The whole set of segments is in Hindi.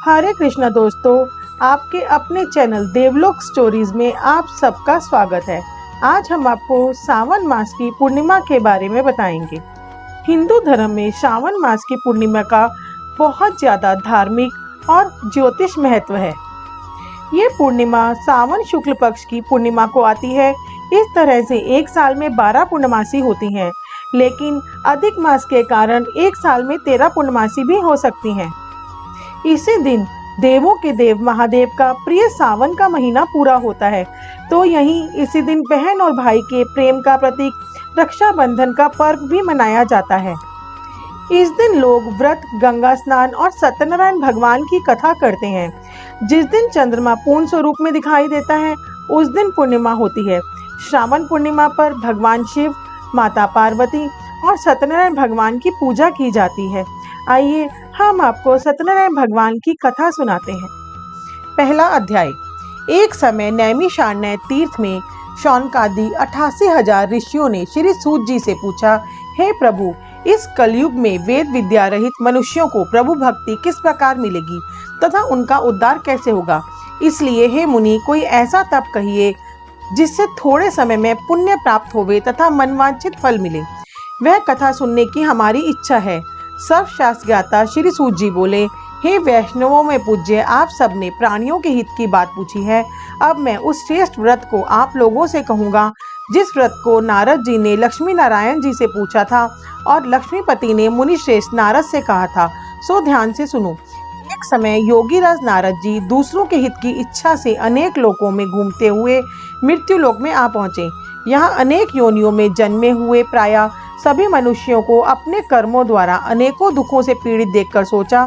हरे कृष्णा दोस्तों, आपके अपने चैनल देवलोक स्टोरीज में आप सबका स्वागत है। आज हम आपको सावन मास की पूर्णिमा के बारे में बताएंगे। हिंदू धर्म में श्रावण मास की पूर्णिमा का बहुत ज्यादा धार्मिक और ज्योतिष महत्व है। ये पूर्णिमा सावन शुक्ल पक्ष की पूर्णिमा को आती है। इस तरह से एक साल में 12 पूर्णमासी होती हैं, लेकिन अधिक मास के कारण एक साल में 13 पूर्णमासी भी हो सकती हैं। इसी दिन देवों के देव महादेव का प्रिय सावन का महीना पूरा होता है। तो यहीं इसी दिन बहन और भाई के प्रेम का प्रतीक रक्षाबंधन का पर्व भी मनाया जाता है। इस दिन लोग व्रत, गंगा स्नान और सत्यनारायण भगवान की कथा करते हैं। जिस दिन चंद्रमा पूर्ण स्वरूप में दिखाई देता है, उस दिन पूर्णिमा होती है। श्रावण पूर्णिमा पर भगवान शिव, माता पार्वती और सत्यनारायण भगवान की पूजा की जाती है। आइए हम आपको सत्यनारायण भगवान की कथा सुनाते हैं। पहला अध्याय। एक समय नैमिषारण्य तीर्थ में शौनकादि 88,000 ऋषियों ने श्री सूत जी से पूछा, हे प्रभु, इस कलयुग में वेद विद्या रहित मनुष्यों को प्रभु भक्ति किस प्रकार मिलेगी तथा उनका उद्धार कैसे होगा? इसलिए हे मुनि, कोई ऐसा तप कहिए जिससे थोड़े समय में पुण्य प्राप्त होवे तथा मनवांछित फल मिले। वह कथा सुनने की हमारी इच्छा है। सर्वशास्त्र ज्ञाता श्री सूत जी बोले, हे वैष्णवों में पूज्य, आप सबने प्राणियों के हित की बात पूछी है। अब मैं उस श्रेष्ठ व्रत को आप लोगों से कहूँगा जिस व्रत को नारद जी ने लक्ष्मी नारायण जी से पूछा था और लक्ष्मीपति ने मुनि श्रेष्ठ नारद से कहा था। सो ध्यान से सुनो। एक समय योगीराज नारद जी दूसरों के हित की इच्छा से अनेक लोकों में घूमते हुए मृत्यु लोक में आ पहुँचे। यहाँ अनेक योनियों में जन्मे हुए प्रायः सभी मनुष्यों को अपने कर्मों द्वारा अनेकों दुखों से पीड़ित देखकर सोचा,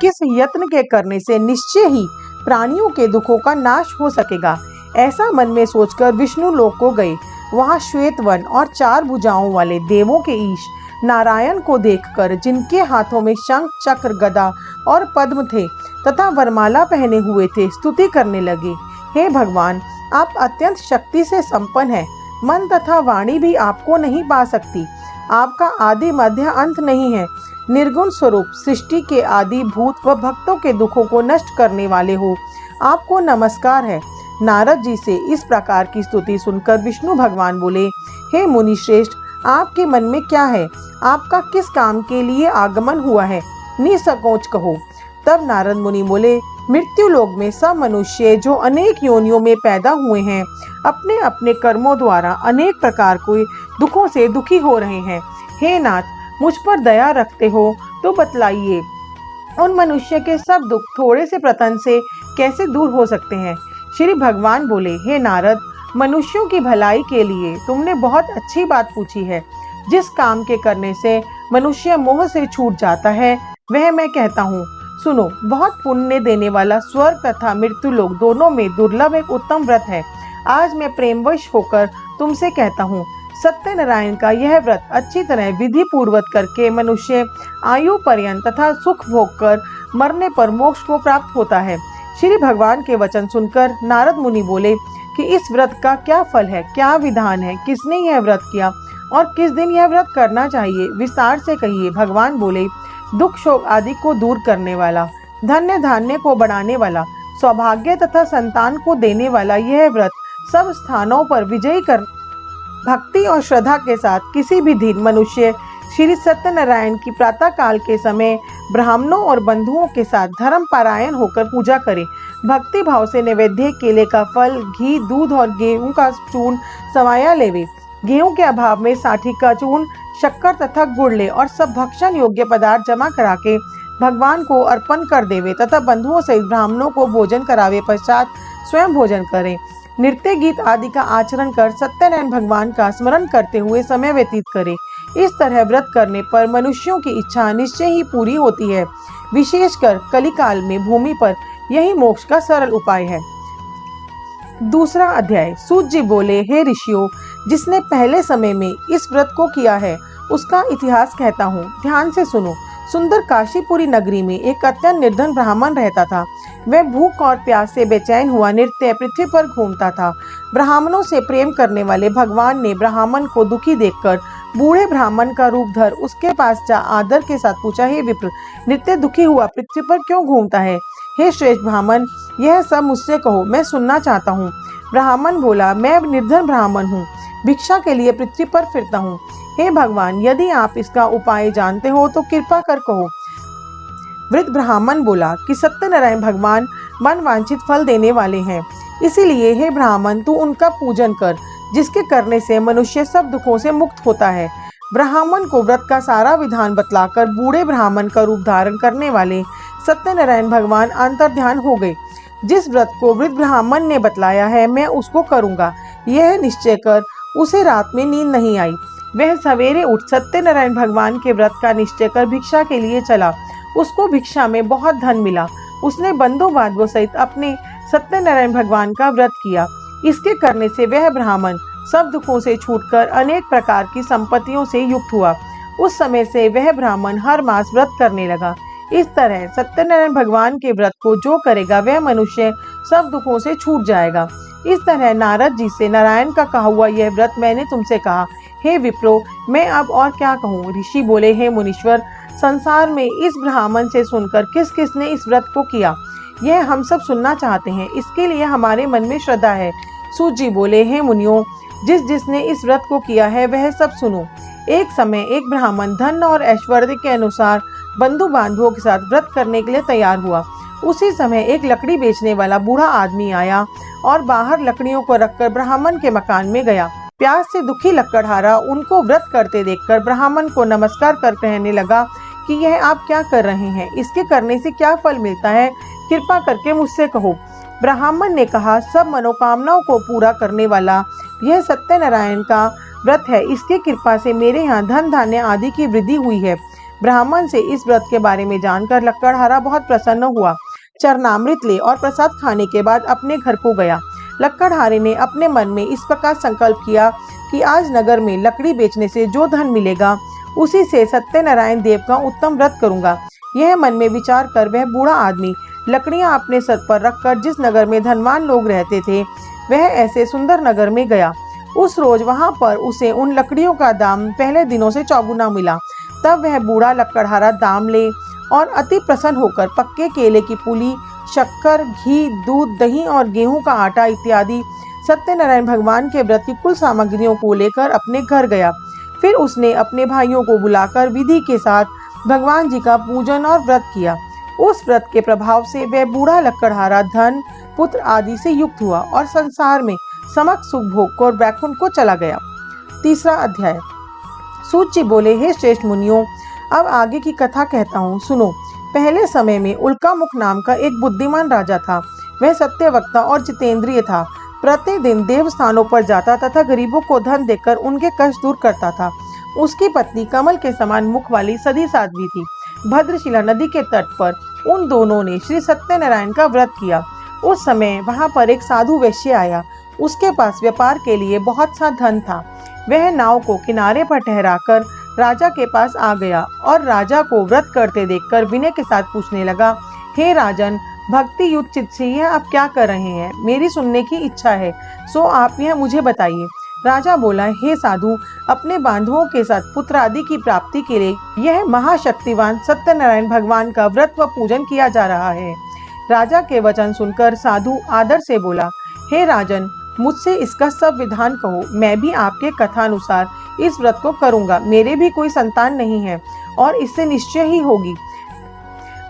किस यत्न के करने से निश्चय ही प्राणियों के दुखों का नाश हो सकेगा। ऐसा मन में सोचकर विष्णु लोक को गए। वहाँ श्वेत वन और 4 भुजाओं वाले देवों के ईश नारायण को देखकर, जिनके हाथों में शंख, चक्र, गदा और पद्म थे तथा वरमाला पहने हुए थे, स्तुति करने लगे। हे भगवान, आप अत्यंत शक्ति से संपन्न हैं। मन तथा वाणी भी आपको नहीं पा सकती। आपका आदि मध्य अंत नहीं है। निर्गुण स्वरूप सृष्टि के आदि भूत व भक्तों के दुखों को नष्ट करने वाले हो। आपको नमस्कार है। नारद जी से इस प्रकार की स्तुति सुनकर विष्णु भगवान बोले, हे मुनि श्रेष्ठ, आपके मन में क्या है? आपका किस काम के लिए आगमन हुआ है? निसंकोच कहो। तब नारद मुनि बोले, मृत्यु लोक में सब मनुष्य जो अनेक योनियों में पैदा हुए हैं, अपने अपने कर्मों द्वारा अनेक प्रकार के दुखों से दुखी हो रहे हैं। हे नाथ, मुझ पर दया रखते हो तो बतलाइए, उन मनुष्य के सब दुख थोड़े से प्रतन से कैसे दूर हो सकते हैं? श्री भगवान बोले, हे नारद, मनुष्यों की भलाई के लिए तुमने बहुत अच्छी बात पूछी है। जिस काम के करने से मनुष्य मोह से छूट जाता है, वह मैं कहता हूँ। सुनो, बहुत पुण्य देने वाला स्वर्ग तथा मृत्यु लोक दोनों में दुर्लभ एक उत्तम व्रत है। आज मैं प्रेमवश होकर तुमसे कहता हूँ, सत्यनारायण का यह व्रत अच्छी तरह विधि पूर्वक करके मनुष्य आयु पर्यंत तथा सुख भोग कर मरने पर मोक्ष को प्राप्त होता है। श्री भगवान के वचन सुनकर नारद मुनि बोले कि इस व्रत का क्या फल है, क्या विधान है, किसने यह व्रत किया और किस दिन यह व्रत करना चाहिए, विस्तार से कहिए। भगवान बोले, दुख शोक आदि को दूर करने वाला, धन्य धान्य को बढ़ाने वाला, सौभाग्य तथा संतान को देने वाला यह व्रत सब स्थानों पर विजयी कर भक्ति और श्रद्धा के साथ किसी भी दिन मनुष्य श्री सत्यनारायण की प्रातः काल के समय ब्राह्मणों और बंधुओं के साथ धर्म पारायण होकर पूजा करे। भक्ति भाव से नैवेद्य, केले का फल, घी, दूध और गेहूं का चूर्ण समाया लेवे। गेहूं के अभाव में साठी का चूर्ण, शक्कर तथा गुड़ ले और सब भक्षण योग्य पदार्थ जमा करा के भगवान को अर्पण कर देवे तथा बंधुओं सहित ब्राह्मणों को भोजन करावे पश्चात स्वयं भोजन करें। नृत्य, गीत आदि का आचरण कर सत्यनारायण भगवान का स्मरण करते हुए समय व्यतीत करें। इस तरह व्रत करने पर मनुष्यों की इच्छा निश्चय ही पूरी होती है। विशेषकर कलिकाल में भूमि पर यही मोक्ष का सरल उपाय है। दूसरा अध्याय। सूत जी बोले, हे ऋषियों, जिसने पहले समय में इस व्रत को किया है उसका इतिहास कहता हूँ, ध्यान से सुनो। सुंदर काशीपुरी नगरी में एक अत्यंत निर्धन ब्राह्मण रहता था। वह भूख और प्यास से बेचैन हुआ नित्य पृथ्वी पर घूमता था। ब्राह्मणों से प्रेम करने वाले भगवान ने ब्राह्मण को दुखी देखकर बूढ़े ब्राह्मण का रूप धर उसके पास जा आदर के साथ पूछा, हे विप्र, नित्य दुखी हुआ पृथ्वी पर क्यों घूमता है? हे श्रेष्ठ ब्राह्मण, यह सब मुझसे कहो, मैं सुनना चाहता हूँ। ब्राह्मण बोला, मैं निर्धन ब्राह्मण हूँ, भिक्षा के लिए पृथ्वी पर फिरता हूँ। हे भगवान, यदि आप इसका उपाय जानते हो तो कृपा कर कहो। वृद्ध ब्राह्मण बोला कि सत्यनारायण भगवान मन वांछित फल देने वाले हैं, इसीलिए हे ब्राह्मण, तू उनका पूजन कर, जिसके करने से मनुष्य सब दुखों से मुक्त होता है। ब्राह्मण को व्रत का सारा विधान बतलाकर बूढ़े ब्राह्मण का रूप धारण करने वाले सत्यनारायण भगवान अंतर्ध्यान हो गए। जिस व्रत को वृद्ध ब्राह्मण ने बतलाया है, मैं उसको करूंगा, यह निश्चय कर उसे रात में नींद नहीं आई। वह सवेरे उठ सत्यनारायण भगवान के व्रत का निश्चय कर भिक्षा के लिए चला। उसको भिक्षा में बहुत धन मिला। उसने बंधु बांधवों सहित अपने सत्यनारायण भगवान का व्रत किया। इसके करने से वह ब्राह्मण सब दुखों से छूटकर अनेक प्रकार की संपत्तियों से युक्त हुआ। उस समय से वह ब्राह्मण हर मास व्रत करने लगा। इस तरह सत्यनारायण भगवान के व्रत को जो करेगा वह मनुष्य सब दुखों से छूट जाएगा। इस तरह नारद जी से नारायण का कहा हुआ यह व्रत मैंने तुमसे कहा। हे विप्रो, मैं अब और क्या कहूँ? ऋषि बोले, हे मुनीश्वर, संसार में इस ब्राह्मण से सुनकर किस किस ने इस व्रत को किया, यह हम सब सुनना चाहते हैं। इसके लिए हमारे मन में श्रद्धा है। सूत जी बोले, हे मुनियों, जिसने इस व्रत को किया है वह सब सुनो। एक समय एक ब्राह्मण धन और ऐश्वर्य के अनुसार बंधु बांधवों के साथ व्रत करने के लिए तैयार हुआ। उसी समय एक लकड़ी बेचने वाला बूढ़ा आदमी आया और बाहर लकड़ियों को रखकर ब्राह्मण के मकान में गया। प्यास से दुखी लकड़हारा उनको व्रत करते देखकर ब्राह्मण को नमस्कार कर कहने लगा कि यह आप क्या कर रहे हैं? इसके करने से क्या फल मिलता है? कृपा करके मुझसे कहो। ब्राह्मण ने कहा, सब मनोकामनाओं को पूरा करने वाला यह सत्यनारायण का व्रत है। इसकी कृपा से मेरे यहाँ धन धान्य आदि की वृद्धि हुई है। ब्राह्मण से इस व्रत के बारे में जानकर लक्कड़हारा बहुत प्रसन्न हुआ। चरणामृत ले और प्रसाद खाने के बाद अपने घर को गया। लक्कड़हारे ने अपने मन में इस प्रकार संकल्प किया कि आज नगर में लकड़ी बेचने से जो धन मिलेगा उसी से सत्यनारायण देव का उत्तम व्रत करूंगा। यह मन में विचार कर वह बूढ़ा आदमी लकड़ियां अपने सर पर रखकर जिस नगर में धनवान लोग रहते थे वह ऐसे सुंदर नगर में गया। उस रोज वहां पर उसे उन लकड़ियों का दाम पहले दिनों से चौगुना मिला। तब वह बूढ़ा लक्कड़हारा दाम ले और अति प्रसन्न होकर पक्के केले की पुली, शक्कर, घी, दूध, दही और गेहूं का आटा इत्यादि सत्यनारायण भगवान के व्रत की कुल सामग्रियों को लेकर अपने घर गया। फिर उसने अपने भाइयों को बुलाकर विधि के साथ भगवान जी का पूजन और व्रत किया। उस व्रत के प्रभाव से वह बूढ़ा लक्कड़हारा धन, पुत्र आदि से युक्त हुआ और संसार में समक सुख भोग कर वैकुंठ को चला गया। तीसरा अध्याय। सूत जी बोले, हे श्रेष्ठ मुनियों, अब आगे की कथा कहता हूँ, सुनो। पहले समय में उल्कामुख नाम का एक बुद्धिमान राजा था। वह सत्यवक्ता और जितेंद्रिय था। प्रतिदिन देव स्थानों पर जाता तथा गरीबों को धन देकर उनके कष्ट दूर करता था। उसकी पत्नी कमल के समान मुख वाली सधी साध्वी थी। भद्रशिला नदी के तट पर उन दोनों ने श्री सत्यनारायण का व्रत किया। उस समय वहां पर एक साधु वैश्य आया। उसके पास व्यापार के लिए बहुत सा धन था। वह नाव को किनारे पर ठहराकर राजा के पास आ गया और राजा को व्रत करते देखकर विनय के साथ पूछने लगा, हे राजन, भक्ति युक्त चित्त से यह आप क्या कर रहे हैं? मेरी सुनने की इच्छा है, सो आप यह मुझे बताइए। राजा बोला, हे साधु, अपने बांधवों के साथ पुत्र आदि की प्राप्ति के लिए यह महाशक्तिवान सत्यनारायण भगवान का व्रत व पूजन किया जा रहा है। राजा के वचन सुनकर साधु आदर से बोला, हे राजन, मुझसे इसका सब विधान कहो। मैं भी आपके कथानुसार इस व्रत को करूंगा। मेरे भी कोई संतान नहीं है और इससे निश्चय ही होगी।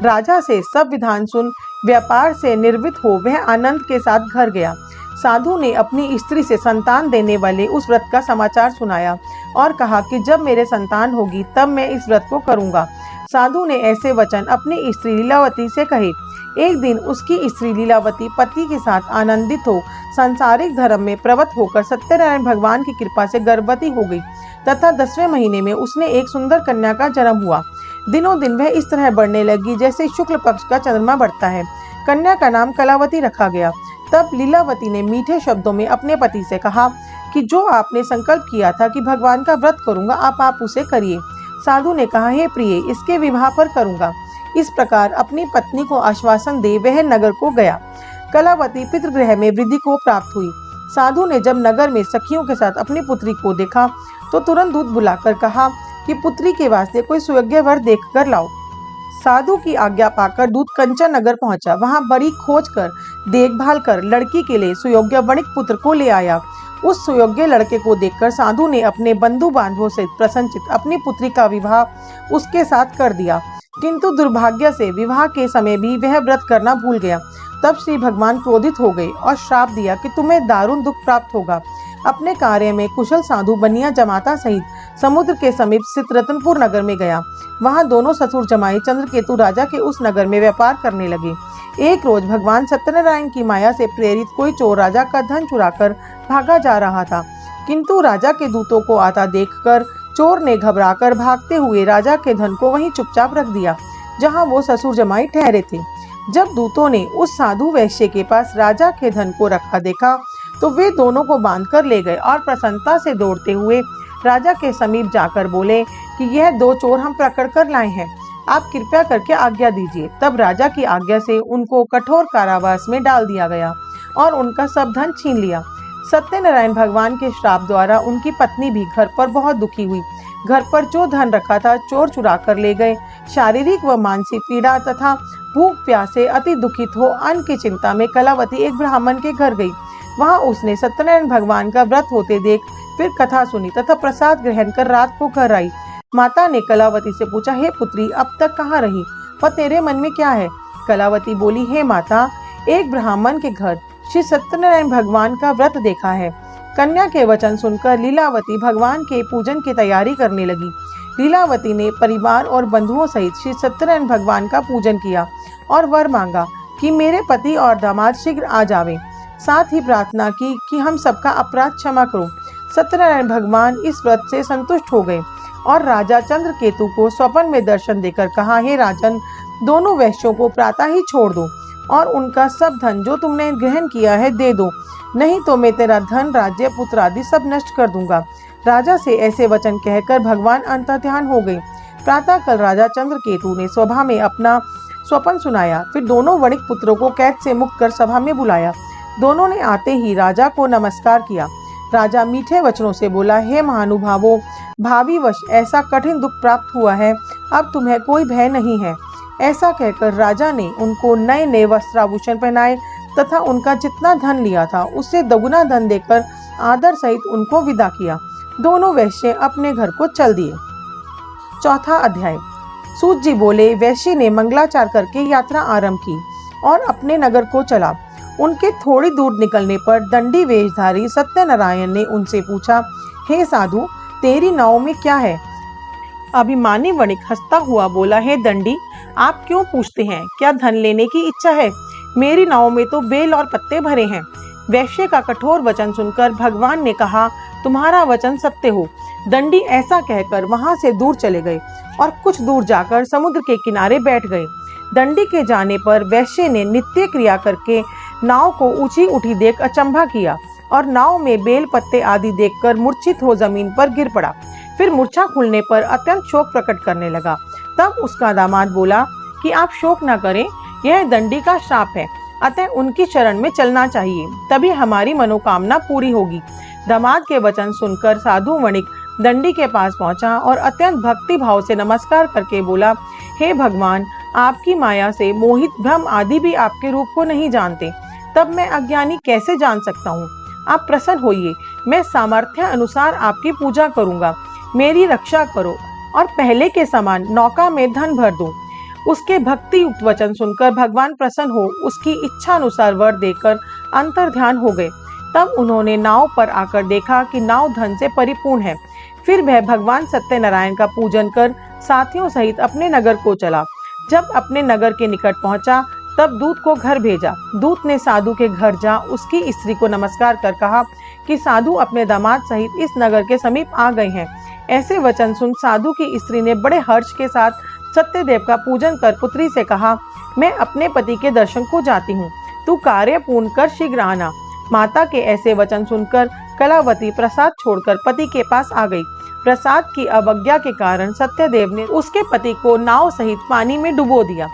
राजा से सब विधान सुन व्यापार से निर्वृत्त हो वह आनंद के साथ घर गया। साधु ने अपनी स्त्री से संतान देने वाले उस व्रत का समाचार सुनाया और कहा कि जब मेरे संतान होगी तब मैं इस व्रत को करूंगा। साधु ने ऐसे वचन अपनी स्त्री लीलावती से कहे। एक दिन उसकी स्त्री लीलावती पति के साथ आनंदित हो सांसारिक धर्म में प्रवृत्त होकर सत्यनारायण भगवान की कृपा से गर्भवती हो गई तथा 10वें महीने में उसने एक सुंदर कन्या का जन्म हुआ। दिनों दिन वह इस तरह बढ़ने लगी जैसे शुक्ल पक्ष का चंद्रमा बढ़ता है। कन्या का नाम कलावती रखा गया। तब लीलावती ने मीठे शब्दों में अपने पति से कहा कि जो आपने संकल्प किया था कि भगवान का व्रत करूंगा, आप उसे करिए। साधु ने कहा, हे प्रिय, इसके विवाह पर करूंगा। इस प्रकार अपनी पत्नी को आश्वासन दे वह नगर को गया। कलावती पितृगृह में वृद्धि को प्राप्त हुई। साधु ने जब नगर में सखियों के साथ अपनी पुत्री को देखा तो तुरंत दूत बुलाकर कहा कि पुत्री के वास्ते कोई सुयोग्य वर देख कर लाओ। साधु की आज्ञा पाकर दूत कंचन नगर पहुंचा। वहां बड़ी खोज कर देखभाल कर लड़की के लिए सुयोग्य वणिक पुत्र को ले आया। उस सुयोग्य लड़के को देखकर साधु ने अपने बंधु बांधवों से प्रसन्नचित्त अपनी पुत्री का विवाह उसके साथ कर दिया। किंतु दुर्भाग्य से विवाह के समय भी वह व्रत करना भूल गया। तब श्री भगवान क्रोधित हो गए और श्राप दिया कि तुम्हें दारुण दुख प्राप्त होगा। अपने कार्य में कुशल साधु बनिया जमाता सहित समुद्र के समीप स्थित रतनपुर नगर में गया। वहां दोनों ससुर जमाई चंद्रकेतु राजा के उस नगर में व्यापार करने लगे। एक रोज भगवान सत्यनारायण की माया से प्रेरित कोई चोर राजा का धन चुराकर भागा जा रहा था, किंतु राजा के दूतों को आता देखकर चोर ने घबराकर भागते हुए राजा के धन को वहीं चुपचाप रख दिया जहां वो ससुर जमाई ठहरे थे। जब दूतों ने उस साधु वैश्य के पास राजा के धन को रखा देखा तो वे दोनों को बांधकर ले गए और प्रसन्नता से दौड़ते हुए राजा के समीप जाकर बोले कि यह दो चोर हम पकड़ कर लाए हैं, आप कृपया करके आज्ञा दीजिए। तब राजा की आज्ञा से उनको कठोर कारावास में डाल दिया गया और उनका सब धन छीन लिया। सत्यनारायण भगवान के श्राप द्वारा उनकी पत्नी भी घर पर बहुत दुखी हुई। घर पर जो धन रखा था चोर चुरा कर ले गए। शारीरिक व मानसिक पीड़ा तथा भूख प्यास से अति दुखित हो अन्न की चिंता में कलावती एक ब्राह्मण के घर गई। वहां उसने सत्यनारायण भगवान का व्रत होते देख फिर कथा सुनी तथा प्रसाद ग्रहण कर रात को घर आई। माता ने कलावती से पूछा, हे पुत्री, अब तक कहाँ रही और तेरे मन में क्या है? कलावती बोली, हे माता, एक ब्राह्मण के घर श्री सत्यनारायण भगवान का व्रत देखा है। कन्या के वचन सुनकर लीलावती भगवान के पूजन की तैयारी करने लगी। लीलावती ने परिवार और बंधुओं सहित श्री सत्यनारायण भगवान का पूजन किया और वर मांगा कि मेरे पति और दामाद शीघ्र आ जावें। साथ ही प्रार्थना की कि हम सबका अपराध क्षमा करो। सत्यनारायण भगवान इस व्रत से संतुष्ट हो गए और राजा चंद्रकेतु को स्वप्न में दर्शन देकर कहा, हे राजन, दोनों वैश्यों को प्रातः ही छोड़ दो और उनका सब धन जो तुमने ग्रहण किया है दे दो, नहीं तो मैं तेरा धन, राज्य, पुत्र आदि सब नष्ट कर दूंगा। राजा से ऐसे वचन कहकर भगवान अंतर्ध्यान हो गए। प्रातः कल राजा चंद्रकेतु ने सभा में अपना स्वप्न सुनाया। फिर दोनों वणिक पुत्रों को कैद से मुक्त कर सभा में बुलाया। दोनों ने आते ही राजा को नमस्कार किया। राजा मीठे वचनों से बोला, हे महानुभावों, भावी वश ऐसा कठिन दुख प्राप्त हुआ है, अब तुम्हें कोई भय नहीं है। ऐसा कहकर राजा ने उनको नए नए वस्त्राभूषण पहनाए तथा उनका जितना धन लिया था उससे दोगुना धन देकर आदर सहित उनको विदा किया। दोनों वैश्य अपने घर को चल दिए। चौथा अध्याय। सूत जी बोले, वैश्य ने मंगलाचार करके यात्रा आरंभ की और अपने नगर को चला। उनके थोड़ी दूर निकलने पर दंडी वेशधारी सत्यनारायण ने उनसे पूछा, हे साधु, तेरी नाव में क्या है? अभिमानी वणिक हंसता हुआ बोला, हे दंडी, आप क्यों पूछते हैं? क्या धन लेने की इच्छा है? मेरी नाव में तो बेल और पत्ते भरे हैं। वैश्य का कठोर वचन सुनकर भगवान ने कहा, तुम्हारा वचन सत्य हो। दंडी ऐसा कहकर वहां से दूर चले गए और कुछ दूर जाकर समुद्र के किनारे बैठ गए। दंडी के जाने पर वैश्य ने नित्य क्रिया करके नाव को ऊंची उठी देख अचंभा किया और नाव में बेल पत्ते आदि देखकर मूर्छित हो जमीन पर गिर पड़ा। फिर मूर्छा खुलने पर अत्यंत शोक प्रकट करने लगा। तब उसका दामाद बोला कि आप शोक न करें, यह दंडी का श्राप है, अतः उनकी शरण में चलना चाहिए, तभी हमारी मनोकामना पूरी होगी। दामाद के वचन सुनकर साधु वणिक दंडी के पास पहुंचा और अत्यंत भक्ति भाव से नमस्कार करके बोला, हे भगवान, आपकी माया से मोहित ब्रह्म आदि भी आपके रूप को नहीं जानते, तब मैं अज्ञानी कैसे जान सकता हूँ? आप प्रसन्न होइए, मैं सामर्थ्य अनुसार आपकी पूजा करूंगा। मेरी रक्षा करो और पहले के समान नौका में धन भर दो। उसके भक्ति युक्त वचन सुनकर भगवान प्रसन्न हो उसकी इच्छा अनुसार वर देकर अंतर्ध्यान हो गए। तब उन्होंने नाव पर आकर देखा कि नाव धन से परिपूर्ण है। फिर वह भगवान सत्यनारायण का पूजन कर साथियों सहित अपने नगर को चला। जब अपने नगर के निकट पहुंचा तब दूत को घर भेजा। दूत ने साधु के घर जा उसकी स्त्री को नमस्कार कर कहा कि साधु अपने दामाद सहित इस नगर के समीप आ गए हैं। ऐसे वचन सुन साधु की स्त्री ने बड़े हर्ष के साथ सत्यदेव का पूजन कर पुत्री से कहा, मैं अपने पति के दर्शन को जाती हूँ, तू कार्य पूर्ण कर शीघ्र आना। माता के ऐसे वचन सुनकर कलावती प्रसाद छोड़कर पति के पास आ गई। प्रसाद की अवज्ञा के कारण सत्यदेव ने उसके पति को नाव सहित पानी में डुबो दिया।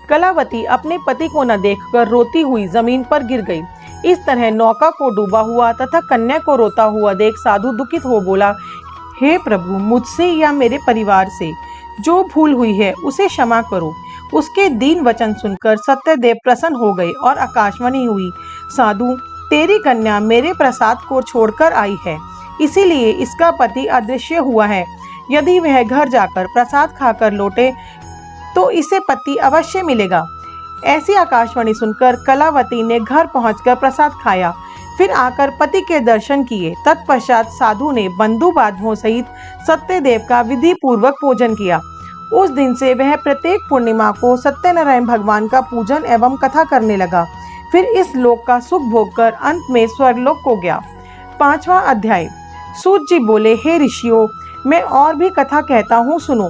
कलावती अपने पति को न देखकर रोती हुई जमीन पर गिर गई। इस तरह नौका को डूबा हुआ तथा कन्या को रोता हुआ देख साधु दुखित हो बोला, हे प्रभु, मुझसे या मेरे परिवार से जो भूल हुई है उसे क्षमा करो। उसके दीन वचन सुनकर सत्यदेव प्रसन्न हो गए और आकाशवाणी हुई, साधु, तेरी कन्या मेरे प्रसाद को छोड़कर आई है, इसीलिए इसका पति अदृश्य हुआ है। यदि वह घर जाकर प्रसाद खाकर लौटे तो इसे पति अवश्य मिलेगा। ऐसी आकाशवाणी सुनकर कलावती ने घर पहुंचकर प्रसाद खाया, फिर आकर पति के दर्शन किए। तत्पश्चात साधु ने बंधु बांधवों सहित सत्यदेव का विधि पूर्वक पूजन किया। उस दिन से वह प्रत्येक पूर्णिमा को सत्यनारायण भगवान का पूजन एवं कथा करने लगा। फिर इस लोक का सुख भोगकर अंत में स्वर्गलोक को गया। 5वां अध्याय। सूत जी बोले, हे ऋषियों, मैं और भी कथा कहता हूँ, सुनो।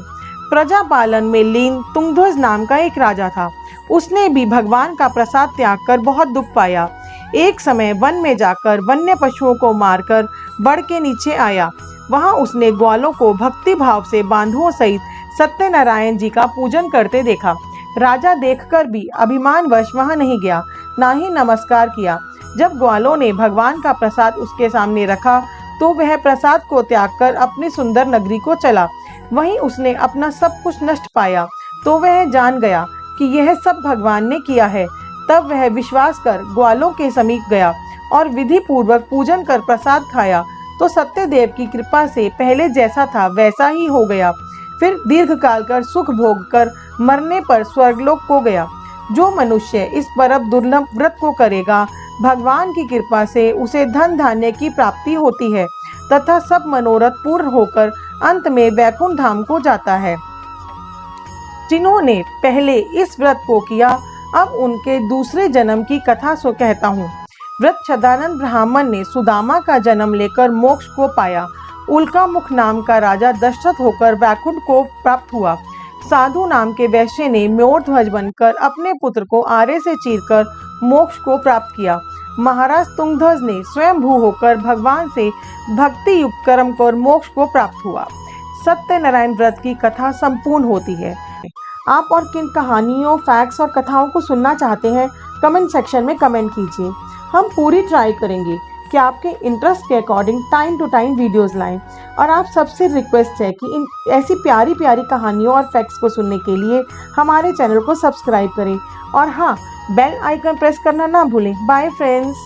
प्रजा पालन में लीन तुंगध्वज नाम का एक राजा था। उसने भी भगवान का प्रसाद त्याग कर बहुत दुख पाया। एक समय वन में जाकर वन्य पशुओं को मारकर बड़ के नीचे आया। वहां उसने ग्वालों को भक्ति भाव से बांधुओं सहित सत्यनारायण जी का पूजन करते देखा। राजा देखकर भी अभिमानवश वहां नहीं गया, ना ही नमस्कार किया। जब ग्वालों ने भगवान का प्रसाद उसके सामने रखा तो वह प्रसाद को त्याग कर अपनी सुंदर नगरी को चला। वहीं उसने अपना सब कुछ नष्ट पाया तो वह जान गया कि यह सब भगवान ने किया है। तब वह विश्वास कर ग्वालों के समीप गया और विधि पूर्वक पूजन कर प्रसाद खाया तो सत्यदेव की कृपा से पहले जैसा था वैसा ही हो गया। फिर दीर्घ काल कर सुख भोग कर मरने पर स्वर्गलोक को गया। जो मनुष्य इस परम दुर्लभ व्रत को करेगा, भगवान की कृपा से उसे धन धान्य की प्राप्ति होती है तथा सब मनोरथ पूर्ण होकर अंत में वैकुंठ धाम को जाता है। जिन्होंने पहले इस व्रत को किया, अब उनके दूसरे जन्म की कथा सो कहता हूँ। व्रतछदानंद ब्राह्मण ने सुदामा का जन्म लेकर मोक्ष को पाया। उल्का मुख नाम का राजा दशरथ होकर वैकुंठ को प्राप्त हुआ। साधु नाम के वैश्य ने म्योर ध्वज बनकर अपने पुत्र को आरे से चीरकर मोक्ष को प्राप्त किया। महाराज तुंगध्वज ने स्वयं भू होकर भगवान से भक्ति युक्त कर्म कर मोक्ष को प्राप्त हुआ। सत्यनारायण व्रत की कथा संपूर्ण होती है। आप और किन कहानियों, फैक्ट्स और कथाओं को सुनना चाहते हैं, कमेंट सेक्शन में कमेंट कीजिए। हम पूरी ट्राई करेंगे कि आपके इंटरेस्ट के according time to time videos लाएं। और आप सबसे रिक्वेस्ट है कि इन ऐसी प्यारी प्यारी कहानियों और फैक्ट्स को सुनने के लिए हमारे चैनल को सब्सक्राइब करें और हाँ, बेल आइकन प्रेस करना ना भूलें। Bye friends.